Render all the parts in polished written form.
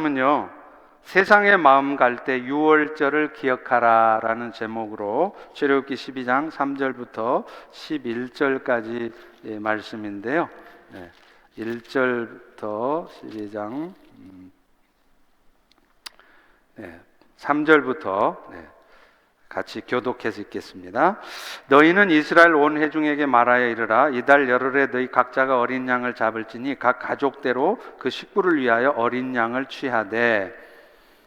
은요, 세상의 마음 갈 때 유월절을 기억하라 라는 제목으로 출애굽기 12장 3절부터 11절까지 말씀인데요. 1절부터 12장 3절부터 같이 교독해서 읽겠습니다. 너희는 이스라엘 온 회중에게 말하여 이르라. 이달 열흘에 너희 각자가 어린 양을 잡을지니 각 가족대로 그 식구를 위하여 어린 양을 취하되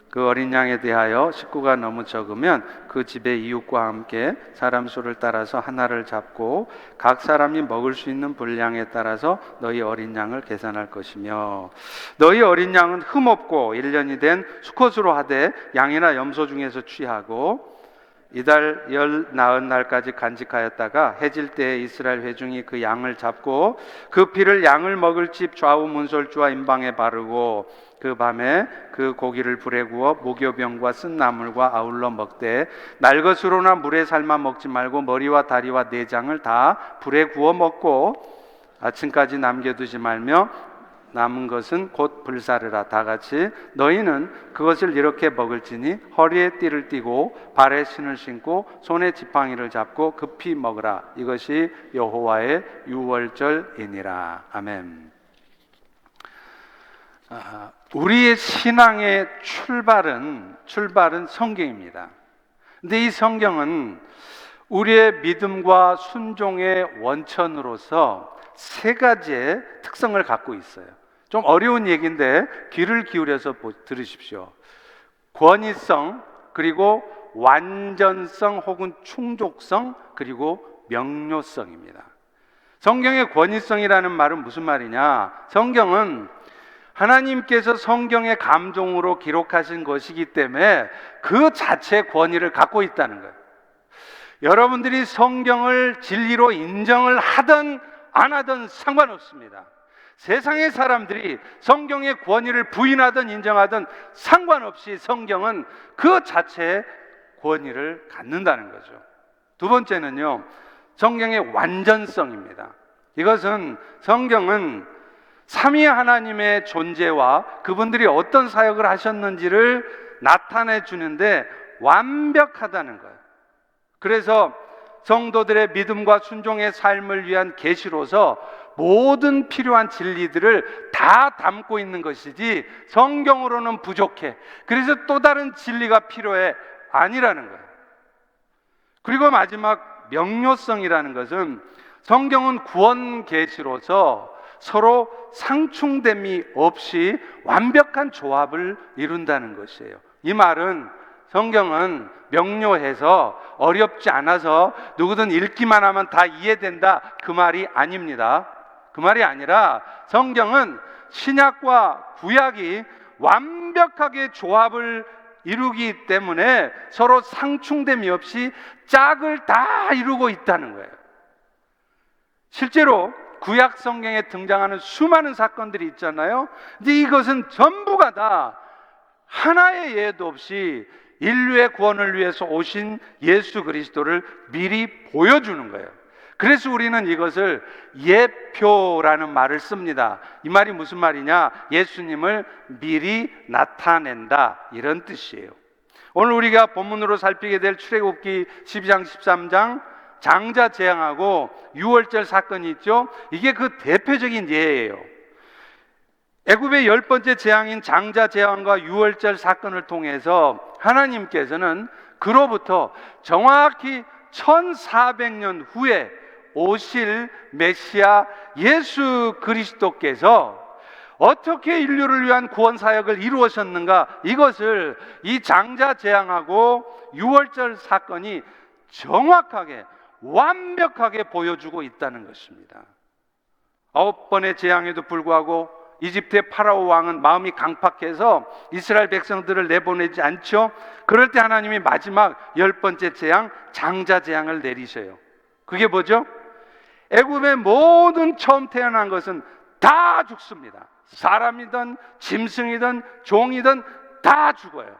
그 어린 양에 대하여 식구가 너무 적으면 그 집의 이웃과 함께 사람 수를 따라서 하나를 잡고 각 사람이 먹을 수 있는 분량에 따라서 너희 어린 양을 계산할 것이며, 너희 어린 양은 흠없고 1년이 된 수컷으로 하되 양이나 염소 중에서 취하고 이달 열 나흔 날까지 간직하였다가 해질 때에 이스라엘 회중이 그 양을 잡고 그 피를 양을 먹을 집 좌우 문설주와 임방에 바르고 그 밤에 그 고기를 불에 구워 무교병과 쓴 나물과 아울러 먹되 날것으로나 물에 삶아 먹지 말고 머리와 다리와 내장을 다 불에 구워 먹고 아침까지 남겨두지 말며 남은 것은 곧 불사르라. 다 같이 너희는 그것을 이렇게 먹을지니 허리에 띠를 띠고 발에 신을 신고 손에 지팡이를 잡고 급히 먹으라. 이것이 여호와의 유월절이니라. 아멘. 우리의 신앙의 출발은 성경입니다. 근데 이 성경은 우리의 믿음과 순종의 원천으로서 세 가지의 특성을 갖고 있어요. 좀 어려운 얘기인데 귀를 기울여서 들으십시오. 권위성, 그리고 완전성 혹은 충족성, 그리고 명료성입니다. 성경의 권위성이라는 말은 무슨 말이냐? 성경은 하나님께서 성경의 감동으로 기록하신 것이기 때문에 그 자체의 권위를 갖고 있다는 거예요. 여러분들이 성경을 진리로 인정을 하든 안 하든 상관없습니다. 세상의 사람들이 성경의 권위를 부인하든 인정하든 상관없이 성경은 그 자체의 권위를 갖는다는 거죠. 두 번째는요, 성경의 완전성입니다. 이것은 성경은 삼위 하나님의 존재와 그분들이 어떤 사역을 하셨는지를 나타내 주는데 완벽하다는 거예요. 그래서 성도들의 믿음과 순종의 삶을 위한 계시로서 모든 필요한 진리들을 다 담고 있는 것이지 성경으로는 부족해, 그래서 또 다른 진리가 필요해, 아니라는 거예요. 그리고 마지막 명료성이라는 것은 성경은 구원 계시로서 서로 상충됨이 없이 완벽한 조합을 이룬다는 것이에요. 이 말은 성경은 명료해서 어렵지 않아서 누구든 읽기만 하면 다 이해된다, 그 말이 아닙니다. 그 말이 아니라 성경은 신약과 구약이 완벽하게 조합을 이루기 때문에 서로 상충됨이 없이 짝을 다 이루고 있다는 거예요. 실제로 구약 성경에 등장하는 수많은 사건들이 있잖아요. 근데 이것은 전부가 다 하나의 예도 없이 인류의 구원을 위해서 오신 예수 그리스도를 미리 보여주는 거예요. 그래서 우리는 이것을 예표라는 말을 씁니다. 이 말이 무슨 말이냐? 예수님을 미리 나타낸다, 이런 뜻이에요. 오늘 우리가 본문으로 살피게 될 출애굽기 12장 13장 장자 재앙하고 유월절 사건이 있죠. 이게 그 대표적인 예예요. 애굽의 10번째 재앙인 장자 재앙과 유월절 사건을 통해서 하나님께서는 그로부터 정확히 1400년 후에 오실 메시아 예수 그리스도께서 어떻게 인류를 위한 구원 사역을 이루었는가, 이것을 이 장자 재앙하고 유월절 사건이 정확하게 완벽하게 보여주고 있다는 것입니다. 9번의 재앙에도 불구하고 이집트의 파라오 왕은 마음이 강팍해서 이스라엘 백성들을 내보내지 않죠. 그럴 때 하나님이 마지막 10번째 재앙, 장자 재앙을 내리셔요. 그게 뭐죠? 애굽의 모든 처음 태어난 것은 다 죽습니다. 사람이든 짐승이든 종이든 다 죽어요.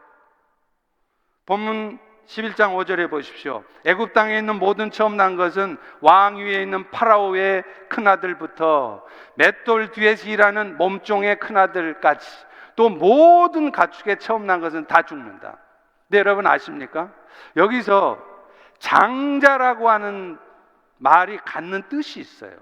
본문 11장 5절에 보십시오. 애굽 땅에 있는 모든 처음 난 것은 왕 위에 있는 파라오의 큰아들부터 맷돌 뒤에서 일하는 몸종의 큰아들까지 또 모든 가축에 처음 난 것은 다 죽는다. 근데 여러분 아십니까? 여기서 장자라고 하는 말이 갖는 뜻이 있어요.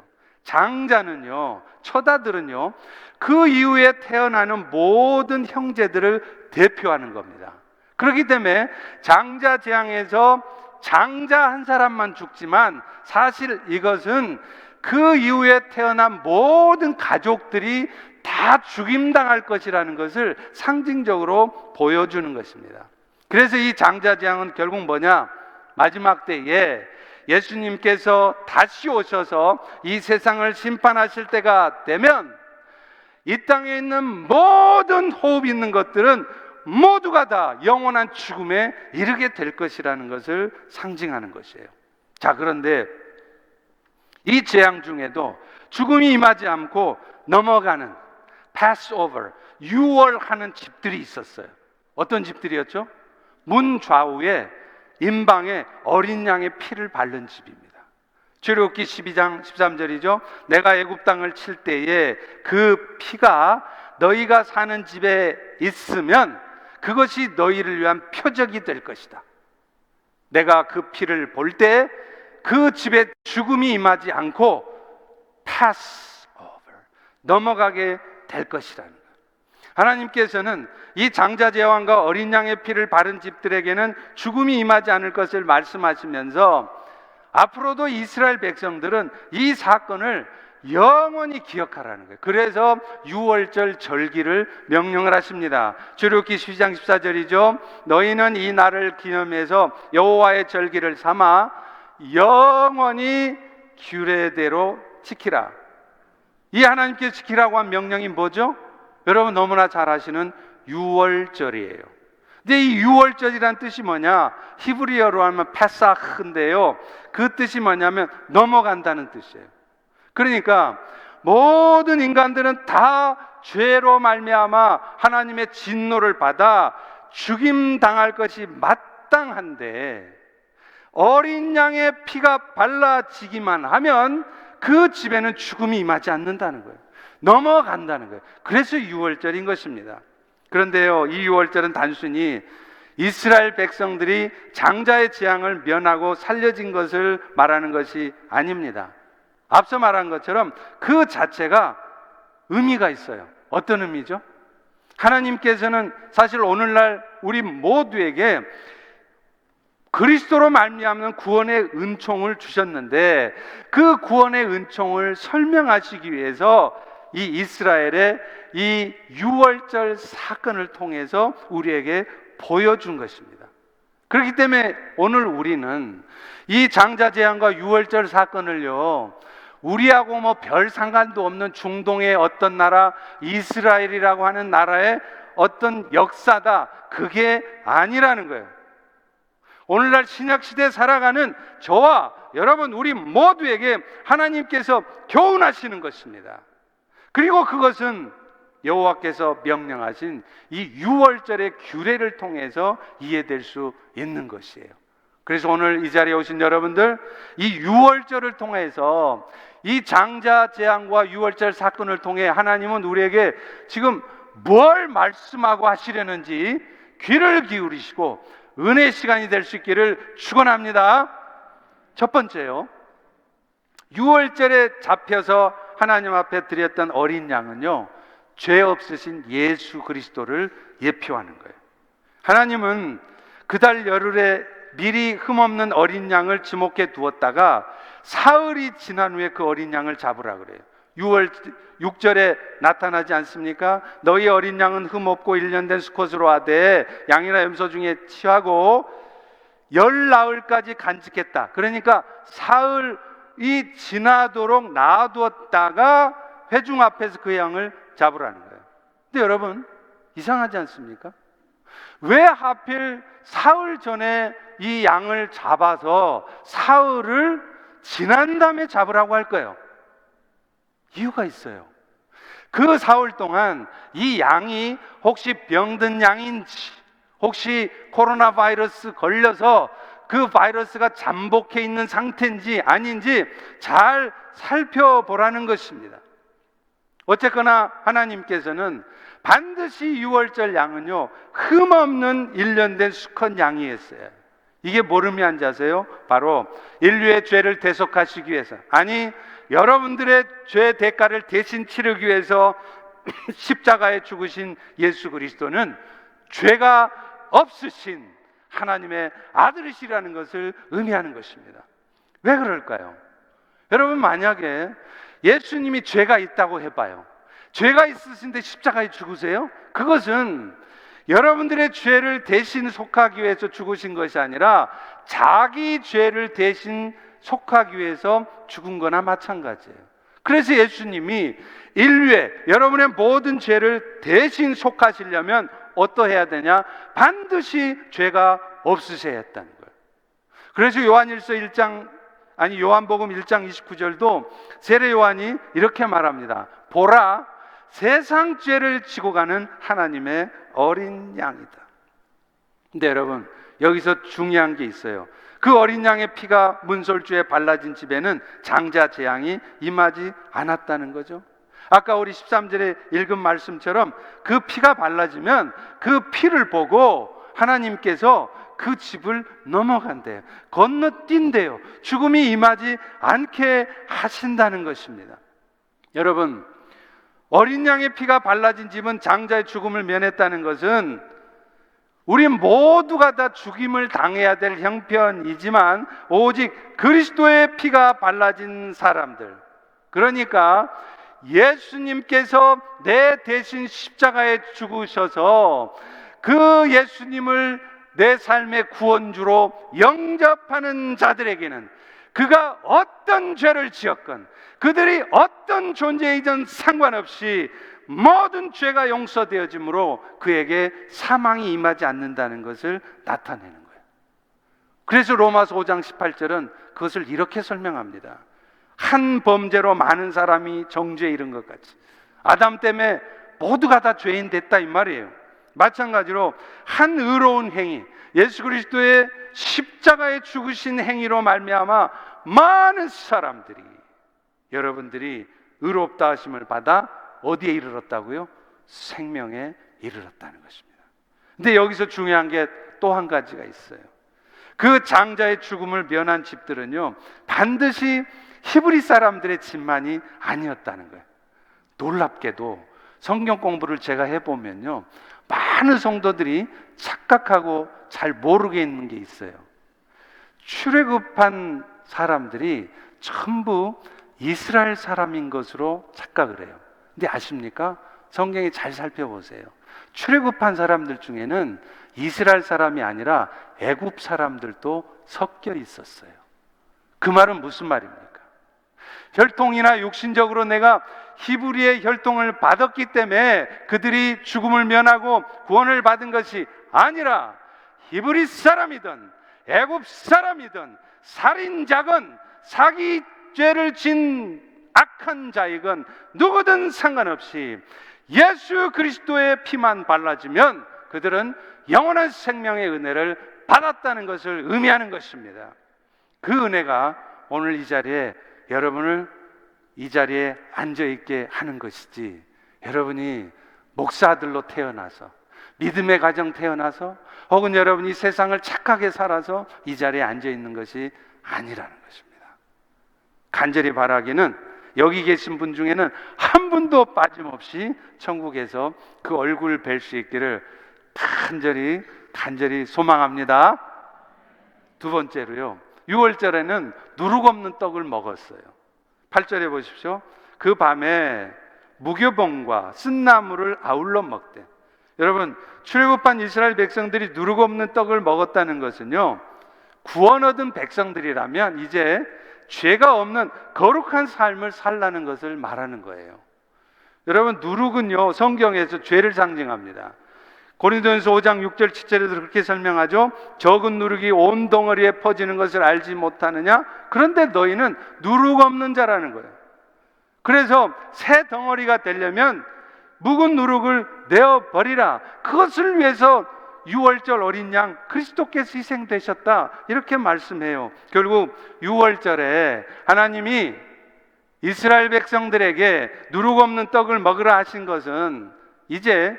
장자는요, 처자들은요, 그 이후에 태어나는 모든 형제들을 대표하는 겁니다. 그렇기 때문에 장자 재앙에서 장자 한 사람만 죽지만 사실 이것은 그 이후에 태어난 모든 가족들이 다 죽임당할 것이라는 것을 상징적으로 보여주는 것입니다. 그래서 이 장자 재앙은 결국 뭐냐? 마지막 때에 예수님께서 다시 오셔서 이 세상을 심판하실 때가 되면 이 땅에 있는 모든 호흡 있는 것들은 모두가 다 영원한 죽음에 이르게 될 것이라는 것을 상징하는 것이에요. 자, 그런데 이 재앙 중에도 죽음이 임하지 않고 넘어가는 Passover, 유월하는 집들이 있었어요. 어떤 집들이었죠? 문 좌우에 임방에 어린 양의 피를 바른 집입니다. 출애굽기 12장 13절이죠. 내가 애굽 땅을 칠 때에 그 피가 너희가 사는 집에 있으면 그것이 너희를 위한 표적이 될 것이다. 내가 그 피를 볼 때 그 집에 죽음이 임하지 않고 Passover, 넘어가게 될 것이라는 거예요. 하나님께서는 이 장자 제왕과 어린 양의 피를 바른 집들에게는 죽음이 임하지 않을 것을 말씀하시면서 앞으로도 이스라엘 백성들은 이 사건을 영원히 기억하라는 거예요. 그래서 유월절 절기를 명령을 하십니다. 출애굽기 12장 14절이죠. 너희는 이 날을 기념해서 여호와의 절기를 삼아 영원히 규례대로 지키라. 이 하나님께서 지키라고 한 명령이 뭐죠? 여러분 너무나 잘 아시는 유월절이에요. 근데 이 유월절이란 뜻이 뭐냐? 히브리어로 하면 페사흐인데요, 그 뜻이 뭐냐면 넘어간다는 뜻이에요. 그러니까 모든 인간들은 다 죄로 말미암아 하나님의 진노를 받아 죽임 당할 것이 마땅한데 어린 양의 피가 발라지기만 하면 그 집에는 죽음이 임하지 않는다는 거예요. 넘어간다는 거예요. 그래서 유월절인 것입니다. 그런데요, 이 유월절은 단순히 이스라엘 백성들이 장자의 재앙을 면하고 살려진 것을 말하는 것이 아닙니다. 앞서 말한 것처럼 그 자체가 의미가 있어요. 어떤 의미죠? 하나님께서는 사실 오늘날 우리 모두에게 그리스도로 말미암는 구원의 은총을 주셨는데 그 구원의 은총을 설명하시기 위해서 이 이스라엘의 이 유월절 사건을 통해서 우리에게 보여준 것입니다. 그렇기 때문에 오늘 우리는 이 장자 재앙과 유월절 사건을요, 우리하고 뭐 별 상관도 없는 중동의 어떤 나라, 이스라엘이라고 하는 나라의 어떤 역사다, 그게 아니라는 거예요. 오늘날 신약시대에 살아가는 저와 여러분 우리 모두에게 하나님께서 교훈하시는 것입니다. 그리고 그것은 여호와께서 명령하신 이 유월절의 규례를 통해서 이해될 수 있는 것이에요. 그래서 오늘 이 자리에 오신 여러분들, 이 유월절을 통해서 이 장자 재앙과 유월절 사건을 통해 하나님은 우리에게 지금 뭘 말씀하고 하시려는지 귀를 기울이시고 은혜의 시간이 될 수 있기를 축원합니다. 첫 번째요, 유월절에 잡혀서 하나님 앞에 드렸던 어린 양은요, 죄 없으신 예수 그리스도를 예표하는 거예요. 하나님은 그달 열흘에 미리 흠없는 어린 양을 지목해 두었다가 사흘이 지난 후에 그 어린 양을 잡으라 그래요. 6월 6절에 나타나지 않습니까? 너희 어린 양은 흠없고 1년 된 수컷으로 하되 양이나 염소 중에 취하고 열 나흘까지 간직했다. 그러니까 사흘이 지나도록 놔두었다가 회중 앞에서 그 양을 잡으라는 거예요. 근데 여러분 이상하지 않습니까? 왜 하필 사흘 전에 이 양을 잡아서 사흘을 지난 다음에 잡으라고 할까요? 이유가 있어요. 그 사흘 동안 이 양이 혹시 병든 양인지, 혹시 코로나 바이러스 걸려서 그 바이러스가 잠복해 있는 상태인지 아닌지 잘 살펴보라는 것입니다. 어쨌거나 하나님께서는 반드시 유월절 양은요, 흠없는 1년 된 수컷 양이었어요. 이게 뭘 의미하는지 아세요? 바로 인류의 죄를 대속하시기 위해서, 아니 여러분들의 죄 대가를 대신 치르기 위해서 십자가에 죽으신 예수 그리스도는 죄가 없으신 하나님의 아들이시라는 것을 의미하는 것입니다. 왜 그럴까요? 여러분, 만약에 예수님이 죄가 있다고 해봐요. 죄가 있으신데 십자가에 죽으세요? 그것은 여러분들의 죄를 대신 속하기 위해서 죽으신 것이 아니라 자기 죄를 대신 속하기 위해서 죽은 거나 마찬가지예요. 그래서 예수님이 인류의 여러분의 모든 죄를 대신 속하시려면 어떠해야 되냐? 반드시 죄가 없으셔야 했다는 거예요. 그래서 요한복음 1장 29절도 세례 요한이 이렇게 말합니다. 보라, 세상 죄를 지고 가는 하나님의 어린 양이다. 근데 여러분, 여기서 중요한 게 있어요. 그 어린 양의 피가 문설주에 발라진 집에는 장자 재앙이 임하지 않았다는 거죠. 아까 우리 13절에 읽은 말씀처럼 그 피가 발라지면 그 피를 보고 하나님께서 그 집을 넘어간대요. 건너뛴대요. 죽음이 임하지 않게 하신다는 것입니다. 여러분, 어린 양의 피가 발라진 집은 장자의 죽음을 면했다는 것은 우리 모두가 다 죽임을 당해야 될 형편이지만 오직 그리스도의 피가 발라진 사람들, 그러니까 예수님께서 내 대신 십자가에 죽으셔서 그 예수님을 내 삶의 구원주로 영접하는 자들에게는 그가 어떤 죄를 지었건 그들이 어떤 존재이든 상관없이 모든 죄가 용서되어지므로 그에게 사망이 임하지 않는다는 것을 나타내는 거예요. 그래서 로마서 5장 18절은 그것을 이렇게 설명합니다. 한 범죄로 많은 사람이 정죄에 이른 것 같이 아담 때문에 모두가 다 죄인 됐다, 이 말이에요. 마찬가지로 한 의로운 행위, 예수 그리스도의 십자가에 죽으신 행위로 말미암아 많은 사람들이, 여러분들이 의롭다 하심을 받아 어디에 이르렀다고요? 생명에 이르렀다는 것입니다. 근데 여기서 중요한 게 또 한 가지가 있어요. 그 장자의 죽음을 면한 집들은요, 반드시 히브리 사람들의 집만이 아니었다는 거예요. 놀랍게도 성경 공부를 제가 해보면요, 많은 성도들이 착각하고 잘 모르게 있는 게 있어요. 출애굽한 사람들이 전부 이스라엘 사람인 것으로 착각을 해요. 근데 아십니까? 성경에 잘 살펴보세요. 출애굽한 사람들 중에는 이스라엘 사람이 아니라 애굽 사람들도 섞여 있었어요. 그 말은 무슨 말입니까? 혈통이나 육신적으로 내가 히브리의 혈통을 받았기 때문에 그들이 죽음을 면하고 구원을 받은 것이 아니라 히브리 사람이든 애굽 사람이든 살인자건 사기죄를 진 악한 자이건 누구든 상관없이 예수 그리스도의 피만 발라지면 그들은 영원한 생명의 은혜를 받았다는 것을 의미하는 것입니다. 그 은혜가 오늘 이 자리에 여러분을 이 자리에 앉아있게 하는 것이지, 여러분이 목사들로 태어나서 믿음의 가정 태어나서 혹은 여러분이 세상을 착하게 살아서 이 자리에 앉아있는 것이 아니라는 것입니다. 간절히 바라기는 여기 계신 분 중에는 한 분도 빠짐없이 천국에서 그 얼굴을 뵐 수 있기를 간절히 소망합니다. 두 번째로요, 6월절에는 누룩 없는 떡을 먹었어요. 8절에 보십시오. 그 밤에 무교봉과 쓴나물을 아울러 먹되. 여러분, 출애굽한 이스라엘 백성들이 누룩 없는 떡을 먹었다는 것은요, 구원 얻은 백성들이라면 이제 죄가 없는 거룩한 삶을 살라는 것을 말하는 거예요. 여러분, 누룩은요, 성경에서 죄를 상징합니다. 고린도전서 5장 6절 7절에도 그렇게 설명하죠. 적은 누룩이 온 덩어리에 퍼지는 것을 알지 못하느냐? 그런데 너희는 누룩 없는 자라는 거예요. 그래서 새 덩어리가 되려면 묵은 누룩을 내어버리라. 그것을 위해서 6월절 어린 양 그리스도께서 희생되셨다, 이렇게 말씀해요. 결국 6월절에 하나님이 이스라엘 백성들에게 누룩 없는 떡을 먹으라 하신 것은 이제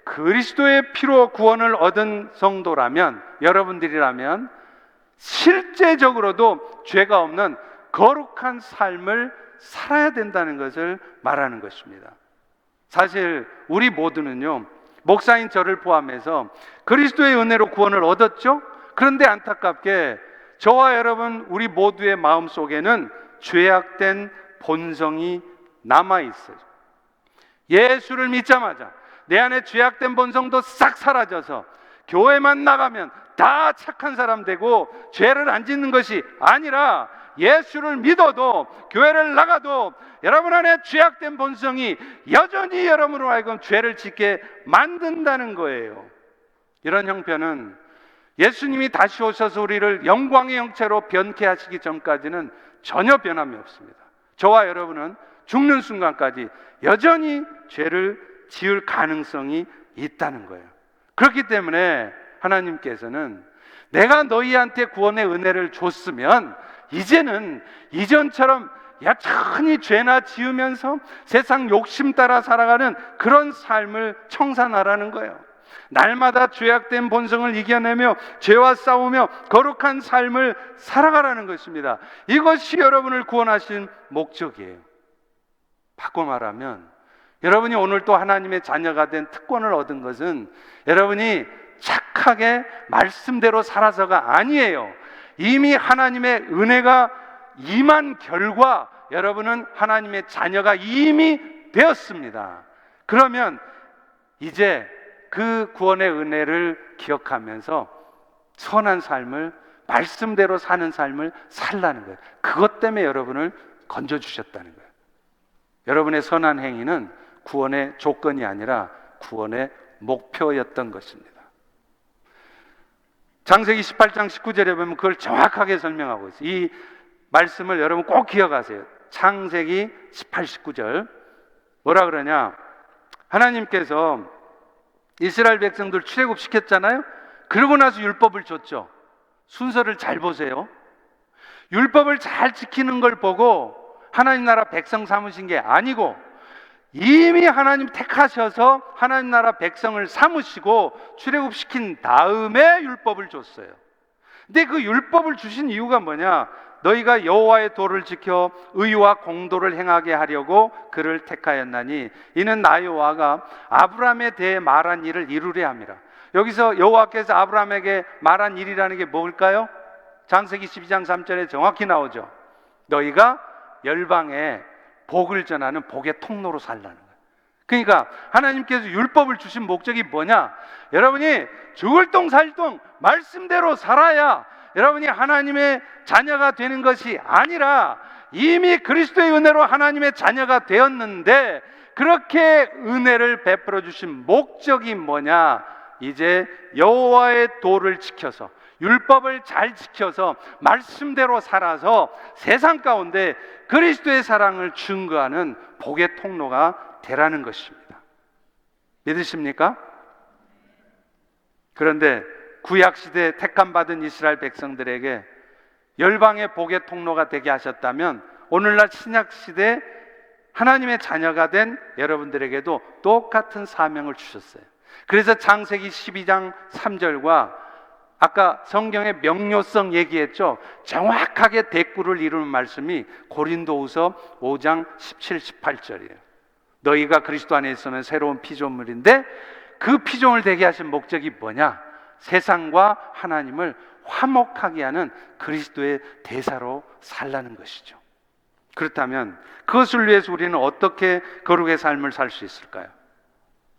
그리스도의 피로 구원을 얻은 성도라면, 여러분들이라면 실제적으로도 죄가 없는 거룩한 삶을 살아야 된다는 것을 말하는 것입니다. 사실 우리 모두는요, 목사인 저를 포함해서 그리스도의 은혜로 구원을 얻었죠? 그런데 안타깝게 저와 여러분 우리 모두의 마음속에는 죄악된 본성이 남아있어요. 예수를 믿자마자 내 안에 죄악된 본성도 싹 사라져서 교회만 나가면 다 착한 사람 되고 죄를 안 짓는 것이 아니라, 예수를 믿어도 교회를 나가도 여러분 안에 죄악된 본성이 여전히 여러분으로 하여금 죄를 짓게 만든다는 거예요. 이런 형편은 예수님이 다시 오셔서 우리를 영광의 형체로 변케 하시기 전까지는 전혀 변함이 없습니다. 저와 여러분은 죽는 순간까지 여전히 죄를 지을 가능성이 있다는 거예요. 그렇기 때문에 하나님께서는 내가 너희한테 구원의 은혜를 줬으면 이제는 이전처럼 여전히 죄나 지으면서 세상 욕심 따라 살아가는 그런 삶을 청산하라는 거예요. 날마다 죄악된 본성을 이겨내며 죄와 싸우며 거룩한 삶을 살아가라는 것입니다. 이것이 여러분을 구원하신 목적이에요. 바꿔 말하면 여러분이 오늘 또 하나님의 자녀가 된 특권을 얻은 것은 여러분이 착하게 말씀대로 살아서가 아니에요. 이미 하나님의 은혜가 임한 결과 여러분은 하나님의 자녀가 이미 되었습니다. 그러면 이제 그 구원의 은혜를 기억하면서 선한 삶을, 말씀대로 사는 삶을 살라는 거예요. 그것 때문에 여러분을 건져주셨다는 거예요. 여러분의 선한 행위는 구원의 조건이 아니라 구원의 목표였던 것입니다. 창세기 18장 19절에 보면 그걸 정확하게 설명하고 있어요. 이 말씀을 여러분 꼭 기억하세요. 창세기 18, 19절 뭐라 그러냐, 하나님께서 이스라엘 백성들 출애굽시켰잖아요. 그러고 나서 율법을 줬죠. 순서를 잘 보세요. 율법을 잘 지키는 걸 보고 하나님 나라 백성 삼으신 게 아니고, 이미 하나님 택하셔서 하나님 나라 백성을 삼으시고 출애굽시킨 다음에 율법을 줬어요. 근데 그 율법을 주신 이유가 뭐냐? 너희가 여호와의 도를 지켜 의와 공도를 행하게 하려고 그를 택하였나니 이는 나 여호와가 아브라함에 대해 말한 일을 이루려 함이라. 여기서 여호와께서 아브라함에게 말한 일이라는 게 뭘까요? 창세기 12장 3절에 정확히 나오죠. 너희가 열방에 복을 전하는 복의 통로로 살라는 거예요. 그러니까 하나님께서 율법을 주신 목적이 뭐냐? 여러분이 죽을 똥 살 똥 말씀대로 살아야 여러분이 하나님의 자녀가 되는 것이 아니라, 이미 그리스도의 은혜로 하나님의 자녀가 되었는데, 그렇게 은혜를 베풀어 주신 목적이 뭐냐? 이제 여호와의 도를 지켜서, 율법을 잘 지켜서 말씀대로 살아서 세상 가운데 그리스도의 사랑을 증거하는 복의 통로가 되라는 것입니다. 믿으십니까? 그런데 구약시대 택함받은 이스라엘 백성들에게 열방의 복의 통로가 되게 하셨다면, 오늘날 신약시대 하나님의 자녀가 된 여러분들에게도 똑같은 사명을 주셨어요. 그래서 창세기 12장 3절과 아까 성경의 명료성 얘기했죠. 정확하게 대꾸를 이루는 말씀이 고린도후서 5장 17, 18절이에요. 너희가 그리스도 안에 있으면 새로운 피조물인데, 그 피조물 되게 하신 목적이 뭐냐? 세상과 하나님을 화목하게 하는 그리스도의 대사로 살라는 것이죠. 그렇다면 그것을 위해서 우리는 어떻게 거룩의 삶을 살 수 있을까요?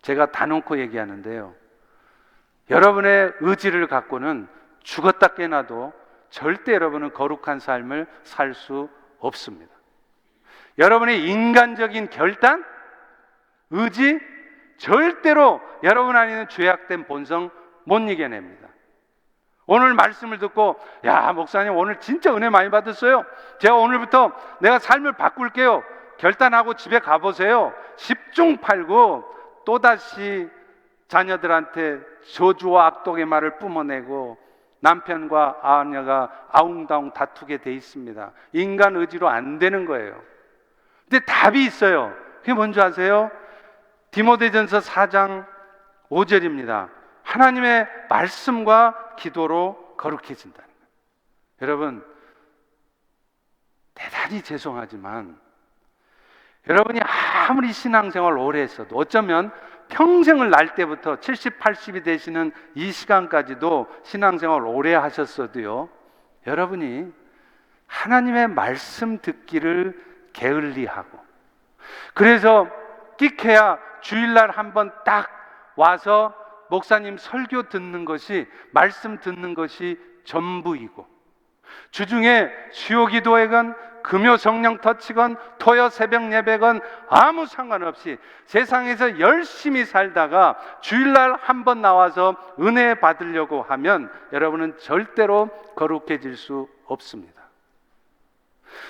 제가 다놓고 얘기하는데요, 여러분의 의지를 갖고는 죽었다 깨나도 절대 여러분은 거룩한 삶을 살 수 없습니다. 여러분의 인간적인 결단, 의지, 절대로 여러분 안에 있는 죄악된 본성 못 이겨냅니다. 오늘 말씀을 듣고, 야, 목사님 오늘 진짜 은혜 많이 받았어요. 제가 오늘부터 내가 삶을 바꿀게요. 결단하고 집에 가보세요. 10중 8구 또다시 자녀들한테 저주와 악독의 말을 뿜어내고 남편과 아내가 아웅다웅 다투게 돼 있습니다. 인간 의지로 안 되는 거예요. 근데 답이 있어요. 그게 뭔지 아세요? 디모데전서 4장 5절입니다. 하나님의 말씀과 기도로 거룩해진다는 거예요. 여러분, 대단히 죄송하지만 여러분이 아무리 신앙생활 오래 했어도 어쩌면 평생을 날 때부터 70, 80이 되시는 이 시간까지도 신앙생활 오래 하셨어도요, 여러분이 하나님의 말씀 듣기를 게을리하고, 그래서 끼케야 주일날 한번 딱 와서 목사님 설교 듣는 것이, 말씀 듣는 것이 전부이고, 주중에 수요 기도회건 금요 성령 터치건 토요 새벽 예배건 아무 상관없이 세상에서 열심히 살다가 주일날 한번 나와서 은혜 받으려고 하면 여러분은 절대로 거룩해질 수 없습니다.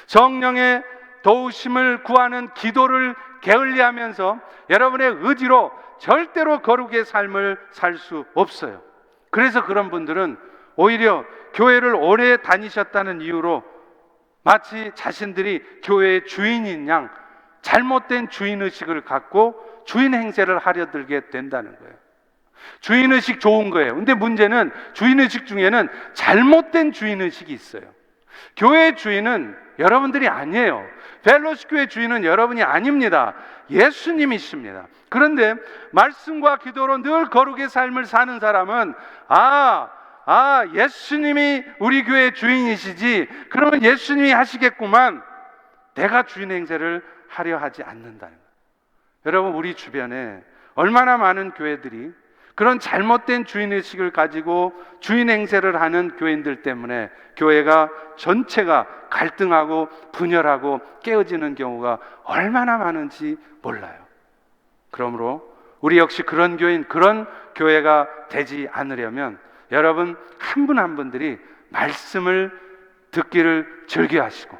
성령의 도우심을 구하는 기도를 게을리하면서 여러분의 의지로 절대로 거룩의 삶을 살 수 없어요. 그래서 그런 분들은 오히려 교회를 오래 다니셨다는 이유로 마치 자신들이 교회의 주인인 양 잘못된 주인의식을 갖고 주인 행세를 하려 들게 된다는 거예요. 주인의식 좋은 거예요. 근데 문제는 주인의식 중에는 잘못된 주인의식이 있어요. 교회의 주인은 여러분들이 아니에요. 펠로시 교회 주인은 여러분이 아닙니다. 예수님이십니다. 그런데 말씀과 기도로 늘 거룩의 삶을 사는 사람은 예수님이 우리 교회의 주인이시지, 그러면 예수님이 하시겠구만, 내가 주인 행세를 하려 하지 않는다는 거예요. 여러분, 우리 주변에 얼마나 많은 교회들이 그런 잘못된 주인의식을 가지고 주인 행세를 하는 교인들 때문에 교회가 전체가 갈등하고 분열하고 깨어지는 경우가 얼마나 많은지 몰라요. 그러므로 우리 역시 그런 교인, 그런 교회가 되지 않으려면 여러분 한 분 한 분들이 말씀을 듣기를 즐겨하시고,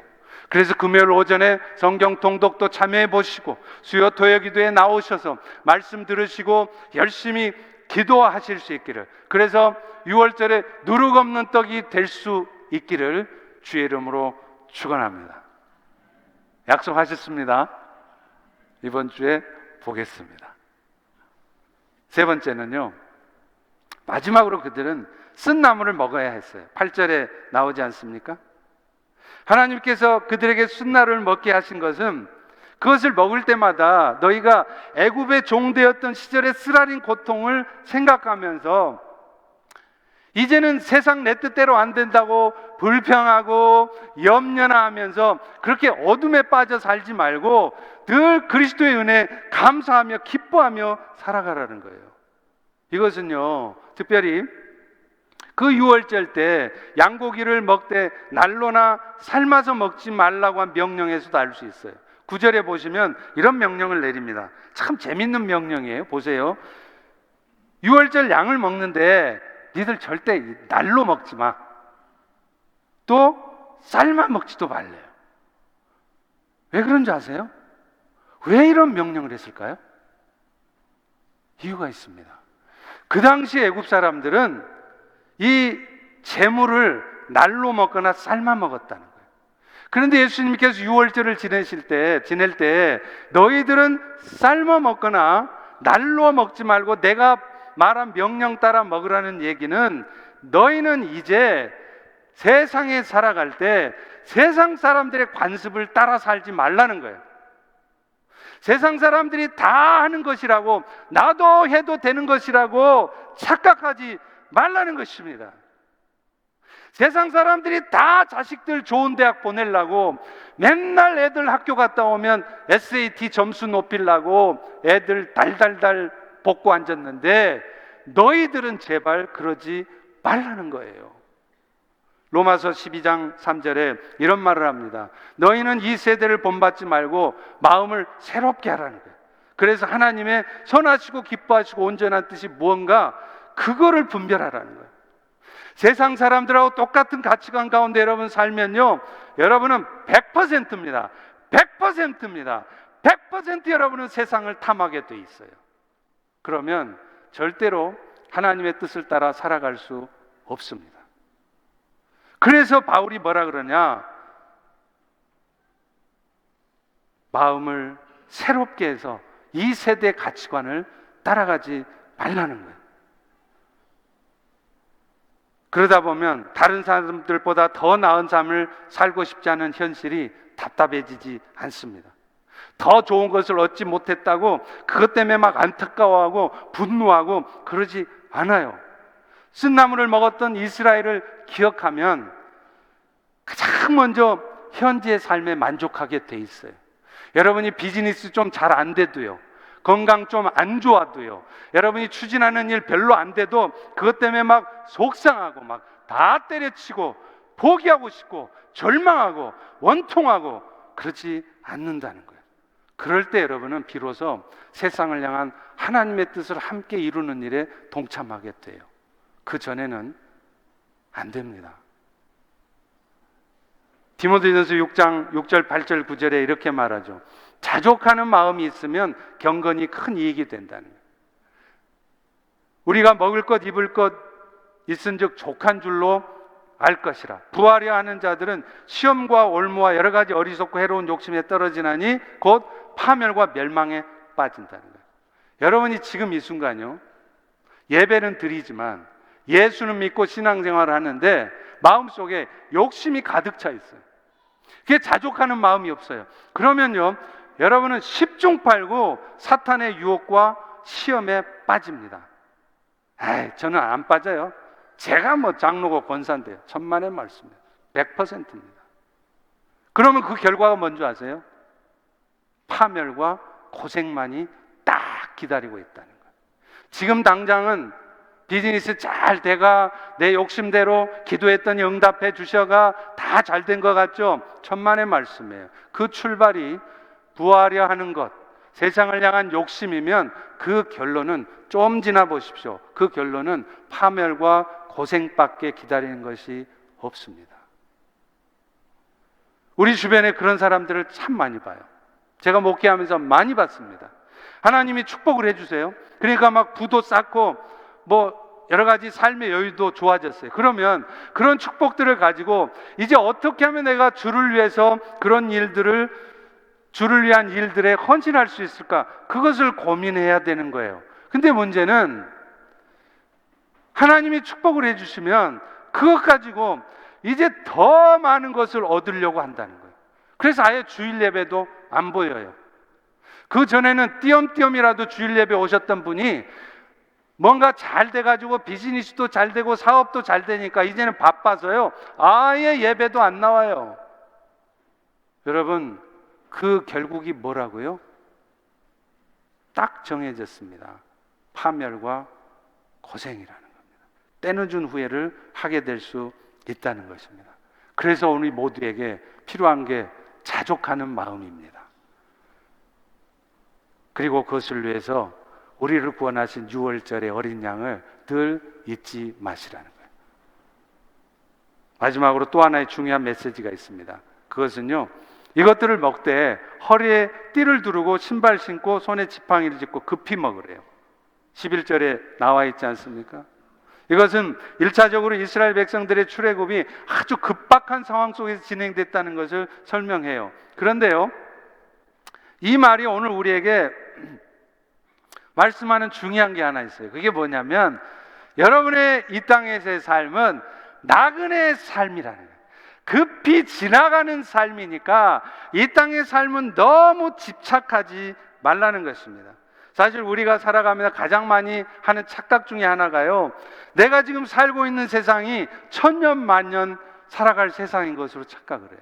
그래서 금요일 오전에 성경 통독도 참여해 보시고 수요 토요 기도에 나오셔서 말씀 들으시고 열심히 기도하실 수 있기를, 그래서 6월절에 누룩 없는 떡이 될 수 있기를 주의 이름으로 축원합니다. 약속하셨습니다. 이번 주에 보겠습니다. 세 번째는요, 마지막으로 그들은 쓴 나물을 먹어야 했어요. 8절에 나오지 않습니까? 하나님께서 그들에게 쓴 나물을 먹게 하신 것은 그것을 먹을 때마다 너희가 애굽의 종되었던 시절의 쓰라린 고통을 생각하면서 이제는 세상 내 뜻대로 안 된다고 불평하고 염려나 하면서 그렇게 어둠에 빠져 살지 말고 늘 그리스도의 은혜에 감사하며 기뻐하며 살아가라는 거예요. 이것은요, 특별히 그 6월절 때 양고기를 먹되 날로나 삶아서 먹지 말라고 한 명령에서도 알 수 있어요. 9절에 보시면 이런 명령을 내립니다. 참 재밌는 명령이에요. 보세요. 6월절 양을 먹는데 니들 절대 날로 먹지 마. 또 삶아 먹지도 말래요. 왜 그런지 아세요? 왜 이런 명령을 했을까요? 이유가 있습니다. 그 당시 애굽 사람들은 이 재물을 날로 먹거나 삶아 먹었다는 거예요. 그런데 예수님께서 6월절을 지낼 때 너희들은 삶아 먹거나 날로 먹지 말고 내가 말한 명령 따라 먹으라는 얘기는 너희는 이제 세상에 살아갈 때 세상 사람들의 관습을 따라 살지 말라는 거예요. 세상 사람들이 다 하는 것이라고, 나도 해도 되는 것이라고 착각하지 말라는 것입니다. 세상 사람들이 다 자식들 좋은 대학 보내려고 맨날 애들 학교 갔다 오면 SAT 점수 높이려고 애들 달달달 볶고 앉았는데 너희들은 제발 그러지 말라는 거예요. 로마서 12장 3절에 이런 말을 합니다. 너희는 이 세대를 본받지 말고 마음을 새롭게 하라는 거예요. 그래서 하나님의 선하시고 기뻐하시고 온전한 뜻이 무언가 그거를 분별하라는 거예요. 세상 사람들하고 똑같은 가치관 가운데 여러분 살면요, 여러분은 100%입니다. 100%입니다. 100% 여러분은 세상을 탐하게 돼 있어요. 그러면 절대로 하나님의 뜻을 따라 살아갈 수 없습니다. 그래서 바울이 뭐라 그러냐? 마음을 새롭게 해서 이 세대 가치관을 따라가지 말라는 거예요. 그러다 보면 다른 사람들보다 더 나은 삶을 살고 싶지 않은 현실이 답답해지지 않습니다. 더 좋은 것을 얻지 못했다고 그것 때문에 막 안타까워하고 분노하고 그러지 않아요. 쓴나물을 먹었던 이스라엘을 기억하면 가장 먼저 현재의 삶에 만족하게 돼 있어요. 여러분이 비즈니스 좀 잘 안 돼도요, 건강 좀 안 좋아도요, 여러분이 추진하는 일 별로 안 돼도 그것 때문에 막 속상하고 막 다 때려치고 포기하고 싶고 절망하고 원통하고 그러지 않는다는 거예요. 그럴 때 여러분은 비로소 세상을 향한 하나님의 뜻을 함께 이루는 일에 동참하게 돼요. 그 전에는 안 됩니다. 디모데전서 6장 6절 8절 9절에 이렇게 말하죠. 자족하는 마음이 있으면 경건이 큰 이익이 된다는 거예요. 우리가 먹을 것 입을 것 있은즉 족한 줄로 알 것이라. 부하려 하는 자들은 시험과 올무와 여러 가지 어리석고 해로운 욕심에 떨어지나니 곧 파멸과 멸망에 빠진다는 거예요. 여러분이 지금 이 순간요, 예배는 드리지만 예수는 믿고 신앙생활을 하는데 마음속에 욕심이 가득 차 있어요. 그게 자족하는 마음이 없어요. 그러면요, 여러분은 십중팔구 사탄의 유혹과 시험에 빠집니다. 저는 안 빠져요. 제가 뭐 장로고 권사인데요. 천만의 말씀이에요. 100%입니다. 그러면 그 결과가 뭔지 아세요? 파멸과 고생만이 딱 기다리고 있다는 거예요. 지금 당장은 비즈니스 잘 돼가 내 욕심대로 기도했더니 응답해 주셔가 다 잘 된 것 같죠? 천만의 말씀이에요. 그 출발이 부하려 하는 것, 세상을 향한 욕심이면 그 결론은 좀 지나 보십시오. 그 결론은 파멸과 고생밖에 기다리는 것이 없습니다. 우리 주변에 그런 사람들을 참 많이 봐요. 제가 목회하면서 많이 봤습니다. 하나님이 축복을 해주세요. 그러니까 막 부도 쌓고 뭐 여러 가지 삶의 여유도 좋아졌어요. 그러면 그런 축복들을 가지고 이제 어떻게 하면 내가 주를 위해서 그런 일들을, 주를 위한 일들에 헌신할 수 있을까? 그것을 고민해야 되는 거예요. 근데 문제는 하나님이 축복을 해주시면 그것 가지고 이제 더 많은 것을 얻으려고 한다는 거예요. 그래서 아예 주일 예배도 안 보여요. 그 전에는 띄엄띄엄이라도 주일 예배 오셨던 분이 뭔가 잘 돼가지고 비즈니스도 잘 되고 사업도 잘 되니까 이제는 바빠서요, 아예 예배도 안 나와요. 여러분, 그 결국이 뭐라고요? 딱 정해졌습니다. 파멸과 고생이라는 겁니다. 때늦은 후회를 하게 될 수 있다는 것입니다. 그래서 우리 모두에게 필요한 게 자족하는 마음입니다. 그리고 그것을 위해서 우리를 구원하신 6월절의 어린 양을 늘 잊지 마시라는 거예요. 마지막으로 또 하나의 중요한 메시지가 있습니다. 그것은요, 이것들을 먹되 허리에 띠를 두르고 신발 신고 손에 지팡이를 짚고 급히 먹으래요. 11절에 나와 있지 않습니까? 이것은 1차적으로 이스라엘 백성들의 출애굽이 아주 급박한 상황 속에서 진행됐다는 것을 설명해요. 그런데요, 이 말이 오늘 우리에게 말씀하는 중요한 게 하나 있어요. 그게 뭐냐면 여러분의 이 땅에서의 삶은 나그네의 삶이라는 거예요. 급히 지나가는 삶이니까 이 땅의 삶은 너무 집착하지 말라는 것입니다. 사실 우리가 살아가면서 가장 많이 하는 착각 중에 하나가요, 내가 지금 살고 있는 세상이 천년 만년 살아갈 세상인 것으로 착각을 해요.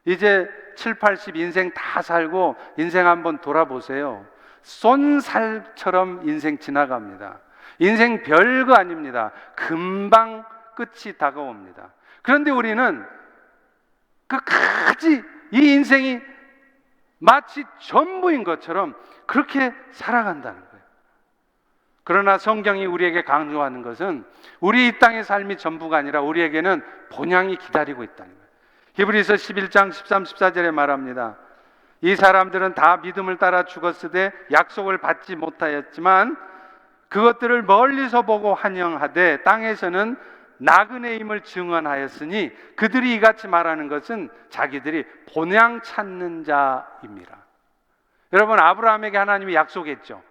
이제 7, 80 인생 다 살고 인생 한번 돌아보세요. 쏜살처럼 인생 지나갑니다. 인생 별거 아닙니다. 금방 끝이 다가옵니다. 그런데 우리는 끝까지 이 인생이 마치 전부인 것처럼 그렇게 살아간다는 거예요. 그러나 성경이 우리에게 강조하는 것은 우리 이 땅의 삶이 전부가 아니라 우리에게는 본향이 기다리고 있다는 거예요. 히브리서 11장 13, 14절에 말합니다. 이 사람들은 다 믿음을 따라 죽었으되 약속을 받지 못하였지만 그것들을 멀리서 보고 환영하되 땅에서는 나그네임을 증언하였으니 그들이 이같이 말하는 것은 자기들이 본향 찾는 자입니다. 여러분, 아브라함에게 하나님이 약속했죠.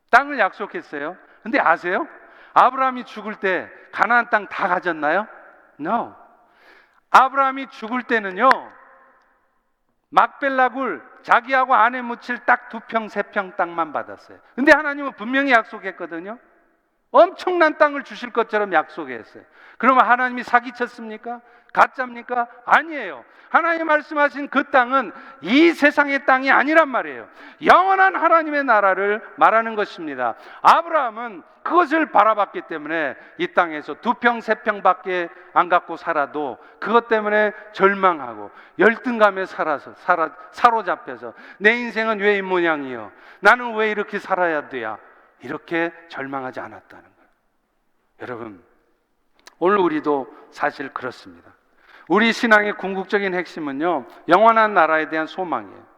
땅을 약속했어요. 근데 아세요? 아브라함이 죽을 때 가나안 땅 다 가졌나요? No. 아브라함이 죽을 때는요, 막벨라굴 자기하고 아내 묻힐 딱 2평, 3평 땅만 받았어요. 근데 하나님은 분명히 약속했거든요. 엄청난 땅을 주실 것처럼 약속했어요. 그러면 하나님이 사기쳤습니까? 가짜입니까? 아니에요. 하나님 말씀하신 그 땅은 이 세상의 땅이 아니란 말이에요. 영원한 하나님의 나라를 말하는 것입니다. 아브라함은 그것을 바라봤기 때문에 이 땅에서 2평, 3평밖에 안 갖고 살아도 그것 때문에 절망하고 열등감에 사로잡혀서 내 인생은 왜 이 모양이요? 나는 왜 이렇게 살아야 돼야? 이렇게 절망하지 않았다는 거예요. 여러분, 오늘 우리도 사실 그렇습니다. 우리 신앙의 궁극적인 핵심은요, 영원한 나라에 대한 소망이에요.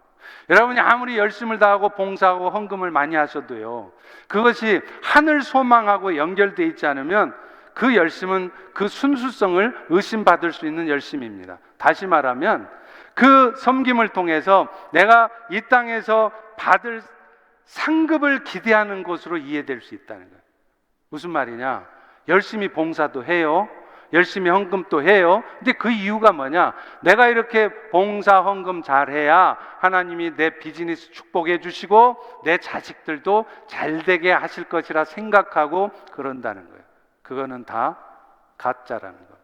여러분이 아무리 열심을 다하고 봉사하고 헌금을 많이 하셔도요, 그것이 하늘 소망하고 연결되어 있지 않으면 그 열심은 그 순수성을 의심받을 수 있는 열심입니다. 다시 말하면 그 섬김을 통해서 내가 이 땅에서 받을 상급을 기대하는 것으로 이해될 수 있다는 거예요. 무슨 말이냐? 열심히 봉사도 해요. 열심히 헌금도 해요. 근데 그 이유가 뭐냐? 내가 이렇게 봉사 헌금 잘해야 하나님이 내 비즈니스 축복해 주시고 내 자식들도 잘되게 하실 것이라 생각하고 그런다는 거예요. 그거는 다 가짜라는 겁니다.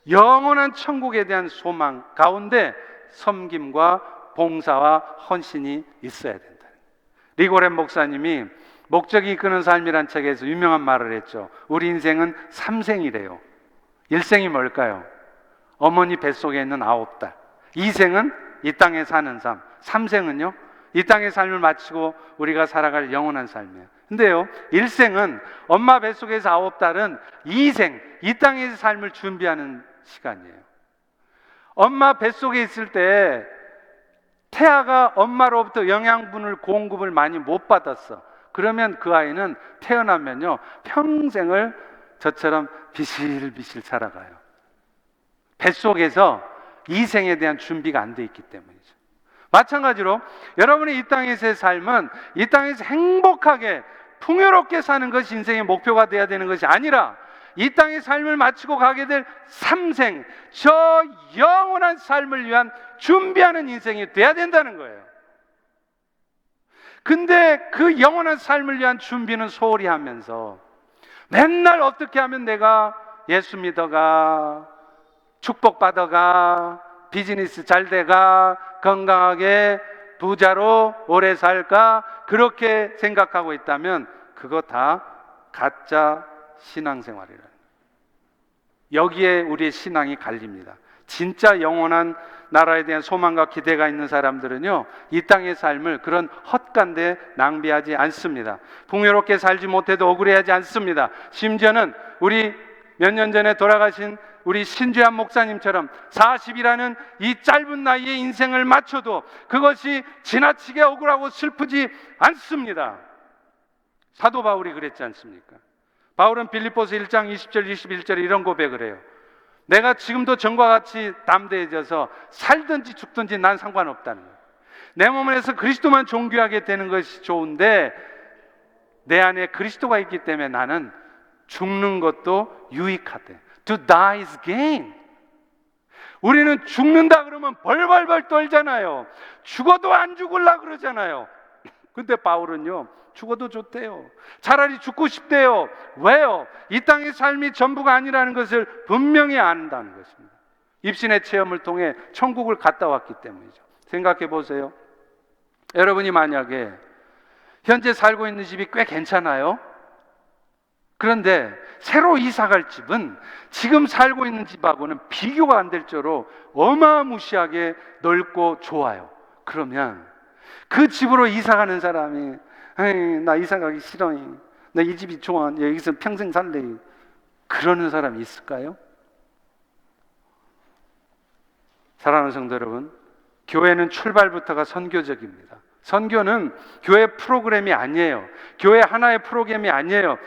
영원한 천국에 대한 소망 가운데 섬김과 봉사와 헌신이 있어야 된다. 리고렌 목사님이 목적이 이끄는 삶이란 책에서 유명한 말을 했죠. 우리 인생은 3생이래요. 1생이 뭘까요? 어머니 뱃속에 있는 9달. 2생은 이 땅에 사는 삶. 3생은요? 이 땅의 삶을 마치고 우리가 살아갈 영원한 삶이에요. 근데요, 1생은 엄마 뱃속에서 9달은 2생, 이 땅의 삶을 준비하는 시간이에요. 엄마 뱃속에 있을 때 태아가 엄마로부터 영양분을 공급을 많이 못 받았어. 그러면 그 아이는 태어나면요, 평생을 저처럼 비실비실 살아가요. 뱃속에서 이생에 대한 준비가 안 돼 있기 때문이죠. 마찬가지로 여러분의 이 땅에서의 삶은 이 땅에서 행복하게 풍요롭게 사는 것이 인생의 목표가 돼야 되는 것이 아니라 이 땅의 삶을 마치고 가게 될 3생, 저 영원한 삶을 위한 준비하는 인생이 돼야 된다는 거예요. 근데 그 영원한 삶을 위한 준비는 소홀히 하면서 맨날 어떻게 하면 내가 예수 믿어가, 축복받아가, 비즈니스 잘 돼가, 건강하게 부자로 오래 살까, 그렇게 생각하고 있다면 그거 다 가짜 신앙생활이라는 거예요. 여기에 우리의 신앙이 갈립니다. 진짜 영원한 나라에 대한 소망과 기대가 있는 사람들은요, 이 땅의 삶을 그런 헛간데 낭비하지 않습니다. 풍요롭게 살지 못해도 억울해하지 않습니다. 심지어는 우리 몇 년 전에 돌아가신 우리 신주한 목사님처럼 40이라는 이 짧은 나이에 인생을 마쳐도 그것이 지나치게 억울하고 슬프지 않습니다. 사도 바울이 그랬지 않습니까? 바울은 빌립보서 1장 20절 21절에 이런 고백을 해요. 내가 지금도 전과 같이 담대해져서 살든지 죽든지 난 상관없다는 거예요. 내 몸에서 그리스도만 존귀하게 되는 것이 좋은데 내 안에 그리스도가 있기 때문에 나는 죽는 것도 유익하대. To die is gain. 우리는 죽는다 그러면 벌벌벌 떨잖아요. 죽어도 안 죽을라 그러잖아요. 근데 바울은요, 죽어도 좋대요. 차라리 죽고 싶대요. 왜요? 이 땅의 삶이 전부가 아니라는 것을 분명히 안다는 것입니다. 입신의 체험을 통해 천국을 갔다 왔기 때문이죠. 생각해 보세요. 여러분이 만약에 현재 살고 있는 집이 꽤 괜찮아요. 그런데 새로 이사갈 집은 지금 살고 있는 집하고는 비교가 안 될 정도로 어마무시하게 넓고 좋아요. 그러면 그 집으로 이사가는 사람이 나 이사 가기 싫어, 나 이 집이 좋아, 여기서 평생 살래, 그러는 사람이 있을까요? 사랑하는 성도 여러분, 교회는 출발부터가 선교적입니다. 선교는 교회 프로그램이 아니에요. 교회 하나의 프로그램이 아니에요.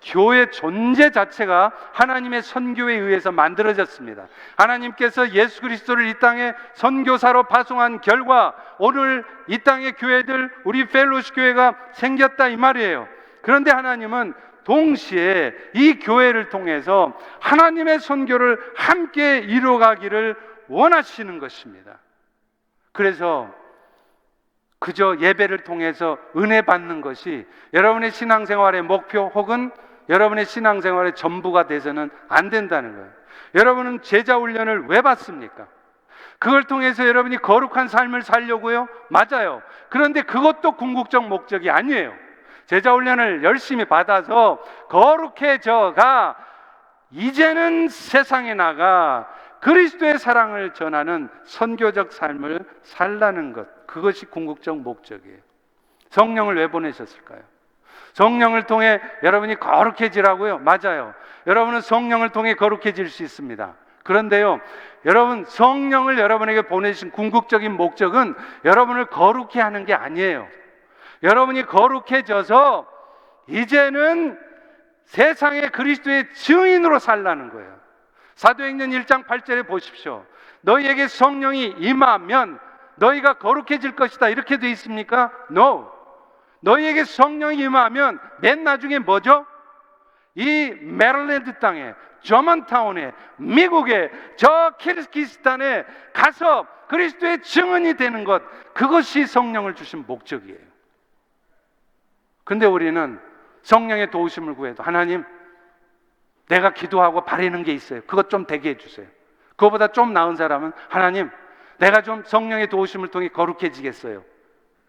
교회 존재 자체가 하나님의 선교에 의해서 만들어졌습니다. 하나님께서 예수 그리스도를 이 땅에 선교사로 파송한 결과 오늘 이 땅의 교회들, 우리 펠로시 교회가 생겼다 이 말이에요. 그런데 하나님은 동시에 이 교회를 통해서 하나님의 선교를 함께 이루어가기를 원하시는 것입니다. 그래서 그저 예배를 통해서 은혜 받는 것이 여러분의 신앙생활의 목표 혹은 여러분의 신앙생활의 전부가 돼서는 안 된다는 거예요. 여러분은 제자 훈련을 왜 받습니까? 그걸 통해서 여러분이 거룩한 삶을 살려고요? 맞아요. 그런데 그것도 궁극적 목적이 아니에요. 제자 훈련을 열심히 받아서 거룩해져가 이제는 세상에 나가 그리스도의 사랑을 전하는 선교적 삶을 살라는 것, 그것이 궁극적 목적이에요. 성령을 왜 보내셨을까요? 성령을 통해 여러분이 거룩해지라고요? 맞아요. 여러분은 성령을 통해 거룩해질 수 있습니다. 그런데요, 여러분, 성령을 여러분에게 보내신 궁극적인 목적은 여러분을 거룩해 하는 게 아니에요. 여러분이 거룩해져서 이제는 세상에 그리스도의 증인으로 살라는 거예요. 사도행전 1장 8절에 보십시오. 너희에게 성령이 임하면 너희가 거룩해질 것이다, 이렇게 돼 있습니까? No. 너희에게 성령이 임하면 맨 나중에 뭐죠? 이 메릴랜드 땅에, 저먼타운에, 미국에, 저 키르기스탄에 가서 그리스도의 증언이 되는 것, 그것이 성령을 주신 목적이에요. 근데 우리는 성령의 도우심을 구해도 하나님, 내가 기도하고 바라는 게 있어요. 그것 좀 되게 해주세요. 그거보다 좀 나은 사람은 하나님, 내가 좀 성령의 도우심을 통해 거룩해지겠어요.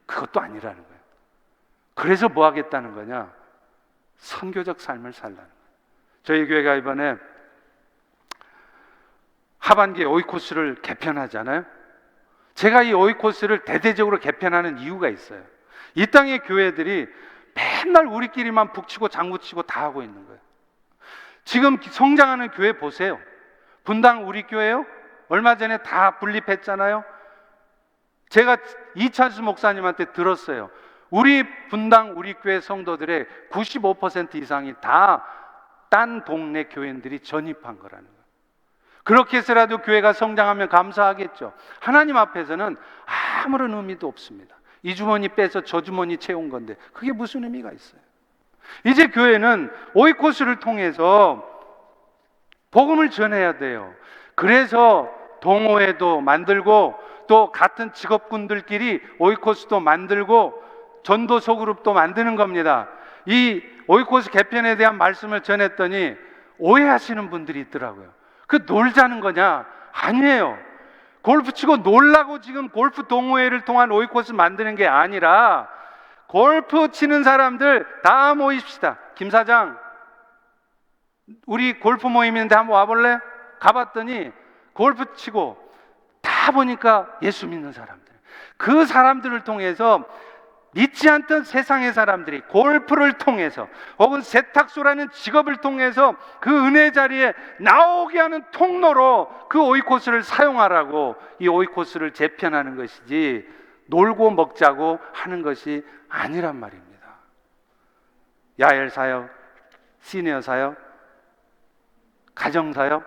그것도 아니라는 거예요. 그래서 뭐 하겠다는 거냐? 선교적 삶을 살라는 거예요. 저희 교회가 이번에 하반기에 오이코스를 개편하잖아요. 제가 이 오이코스를 대대적으로 개편하는 이유가 있어요. 이 땅의 교회들이 맨날 우리끼리만 북치고 장구치고 다 하고 있는 거예요. 지금 성장하는 교회 보세요. 분당 우리 교회요? 얼마 전에 다 분립했잖아요. 제가 이찬수 목사님한테 들었어요. 우리 분당 우리 교회 성도들의 95% 이상이 다 딴 동네 교인들이 전입한 거라는 거예요. 그렇게 해서라도 교회가 성장하면 감사하겠죠. 하나님 앞에서는 아무런 의미도 없습니다. 이 주머니 빼서 저 주머니 채운 건데 그게 무슨 의미가 있어요? 이제 교회는 오이코스를 통해서 복음을 전해야 돼요. 그래서 동호회도 만들고 또 같은 직업군들끼리 오이코스도 만들고 전도 소그룹도 만드는 겁니다. 이 오이코스 개편에 대한 말씀을 전했더니 오해하시는 분들이 있더라고요. 그 놀자는 거냐? 아니에요. 골프 치고 놀라고 지금 골프 동호회를 통한 오이코스 만드는 게 아니라 골프 치는 사람들 다 모입시다. 김 사장, 우리 골프 모임 있는데 한번 와볼래? 가봤더니 골프 치고 다 보니까 예수 믿는 사람들, 그 사람들을 통해서 믿지 않던 세상의 사람들이 골프를 통해서 혹은 세탁소라는 직업을 통해서 그 은혜 자리에 나오게 하는 통로로 그 오이코스를 사용하라고 이 오이코스를 재편하는 것이지 놀고 먹자고 하는 것이 아니란 말입니다. 야엘 사역, 시니어 사역, 가정 사역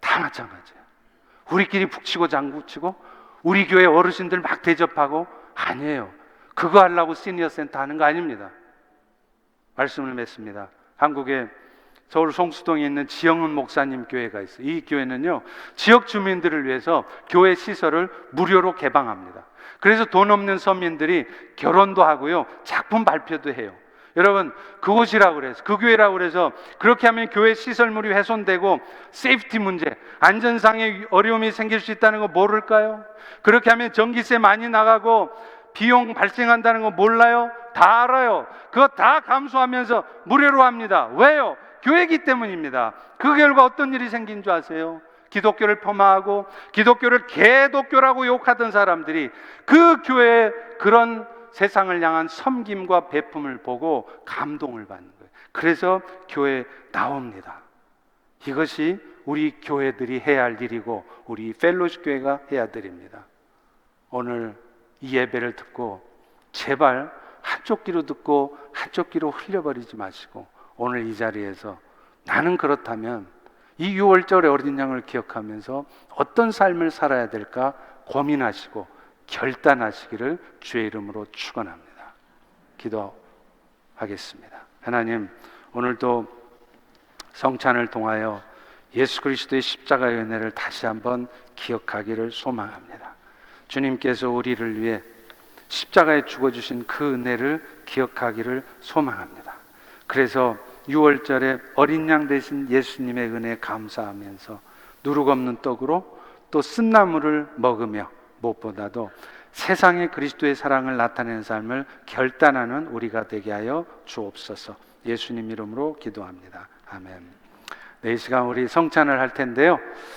다 마찬가지예요. 우리끼리 북치고 장구치고 우리 교회 어르신들 막 대접하고 아니에요. 그거 하려고 시니어 센터 하는 거 아닙니다. 말씀을 맺습니다. 한국에 서울 송수동에 있는 지영은 목사님 교회가 있어요. 이 교회는요, 지역 주민들을 위해서 교회 시설을 무료로 개방합니다. 그래서 돈 없는 서민들이 결혼도 하고요, 작품 발표도 해요. 여러분, 그곳이라고 그래서, 그 교회라고 그래서 그렇게 하면 교회 시설물이 훼손되고 세이프티 문제, 안전상의 어려움이 생길 수 있다는 거 모를까요? 그렇게 하면 전기세 많이 나가고 비용 발생한다는 거 몰라요? 다 알아요. 그거 다 감수하면서 무료로 합니다. 왜요? 교회이기 때문입니다. 그 결과 어떤 일이 생긴 줄 아세요? 기독교를 폄하하고 기독교를 개독교라고 욕하던 사람들이 그 교회의 그런 세상을 향한 섬김과 베품을 보고 감동을 받는 거예요. 그래서 교회에 나옵니다. 이것이 우리 교회들이 해야 할 일이고 우리 펠로시 교회가 해야 될 일입니다. 오늘 이 예배를 듣고 제발 한쪽 귀로 듣고 한쪽 귀로 흘려버리지 마시고 오늘 이 자리에서 나는 그렇다면 이 6월절의 어린 양을 기억하면서 어떤 삶을 살아야 될까 고민하시고 결단하시기를 주의 이름으로 축원합니다. 기도하겠습니다. 하나님, 오늘도 성찬을 통하여 예수 그리스도의 십자가의 은혜를 다시 한번 기억하기를 소망합니다. 주님께서 우리를 위해 십자가에 죽어주신 그 은혜를 기억하기를 소망합니다. 그래서 6월절에 어린 양 되신 예수님의 은혜에 감사하면서 누룩 없는 떡으로 또 쓴나물을 먹으며 무엇보다도 세상에 그리스도의 사랑을 나타내는 삶을 결단하는 우리가 되게 하여 주옵소서. 예수님 이름으로 기도합니다. 아멘. 네, 이 시간 우리 성찬을 할 텐데요.